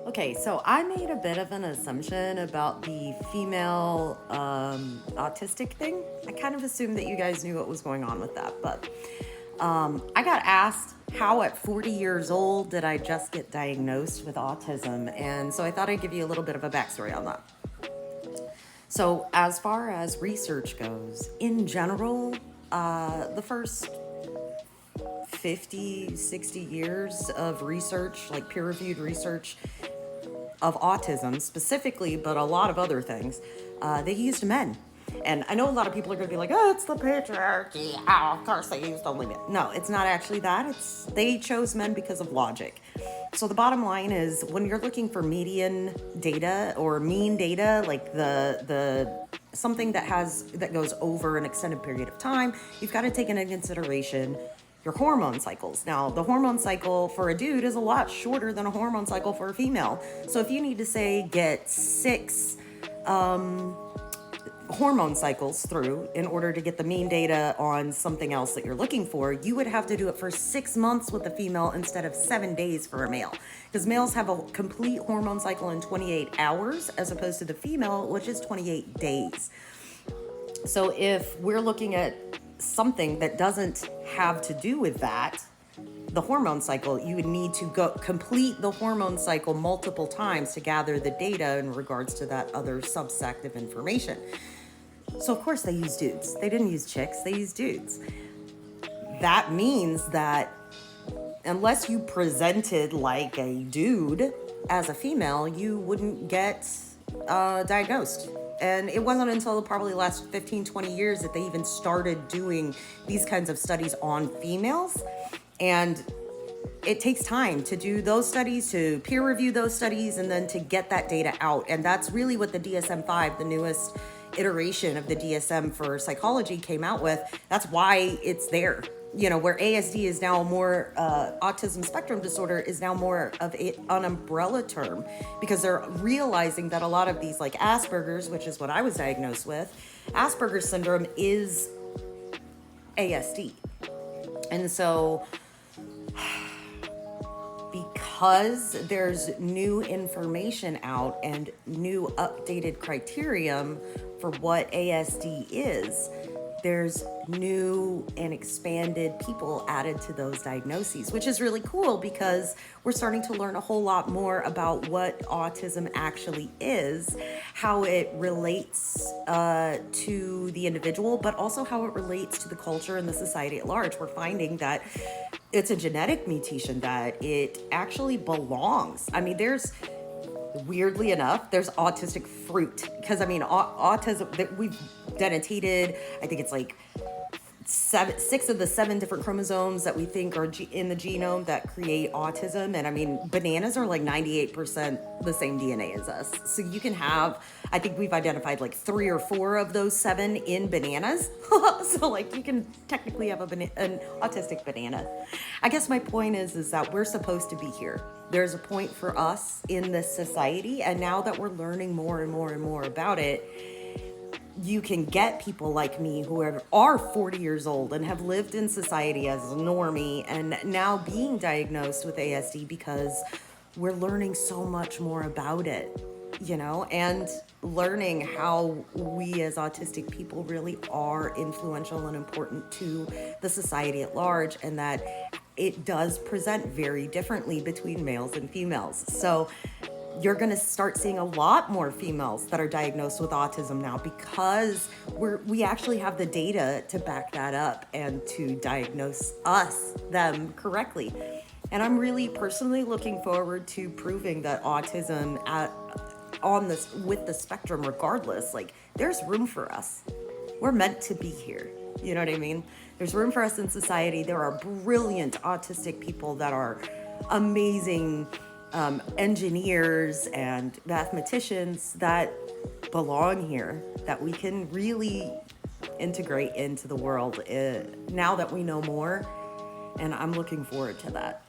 Okay, so I made a bit of an assumption about the female autistic thing. I kind of assumed that you guys knew what was going on with that, but I got asked how at 40 years old did I just get diagnosed with autism, and so I thought I'd give you a little bit of a backstory on that. So, as far as research goes, in general, the first 50, 60 years of research, like peer reviewed research, of autism specifically, but a lot of other things, they used men. And I know a lot of people are going to be like, "Oh, it's the patriarchy. Oh, of course they used only men." No, it's not actually that. It's they chose men because of logic. So the bottom line is, when you're looking for median data or mean data, like the something that goes over an extended period of time, you've got to take into consideration your hormone cycles. Now, the hormone cycle for a dude is a lot shorter than a hormone cycle for a female. So if you need to say get 6 hormone cycles through in order to get the mean data on something else that you're looking for, you would have to do it for 6 months with a female instead of 7 days for a male. Because males have a complete hormone cycle in 28 hours as opposed to the female, which is 28 days. So if we're looking at something that doesn't have to do with that, the hormone cycle, you would need to go complete the hormone cycle multiple times to gather the data in regards to that other subset of information. So of course they use dudes. They didn't use chicks, they used dudes. That means that unless you presented like a dude as a female, you wouldn't get diagnosed. And it wasn't until probably the last 15, 20 years that they even started doing these kinds of studies on females. And it takes time to do those studies, to peer review those studies, and then to get that data out. And that's really what the DSM-5, the newest iteration of the DSM for psychology, came out with. That's why it's there. You know, where ASD is now more, autism spectrum disorder is now more of an umbrella term, because they're realizing that a lot of these, like Asperger's, which is what I was diagnosed with, Asperger's syndrome is ASD. And so because there's new information out and new updated criterion for what ASD is, there's new and expanded people added to those diagnoses, which is really cool because we're starting to learn a whole lot more about what autism actually is, how it relates to the individual, but also how it relates to the culture and the society at large. We're finding that it's a genetic mutation, that it actually belongs. I mean, weirdly enough, there's autistic fruit, because I mean, autism that we've denotated, I think it's like 6 of the 7 different chromosomes that we think are in the genome that create autism. And I mean, bananas are like 98% the same DNA as us. So you can have, I think we've identified like 3 or 4 of those 7 in bananas. So like you can technically have an autistic banana. I guess my point is that we're supposed to be here. There's a point for us in this society. And now that we're learning more and more and more about it, you can get people like me who are 40 years old and have lived in society as a normie and now being diagnosed with ASD because we're learning so much more about it, you know, and learning how we as autistic people really are influential and important to the society at large, and that it does present very differently between males and females. So you're going to start seeing a lot more females that are diagnosed with autism now, because we actually have the data to back that up and to diagnose them correctly. And I'm really personally looking forward to proving that autism with the spectrum, regardless, like there's room for us. We're meant to be here. You know what I mean? There's room for us in society. There are brilliant autistic people that are amazing engineers and mathematicians that belong here, that we can really integrate into the world now that we know more. And I'm looking forward to that.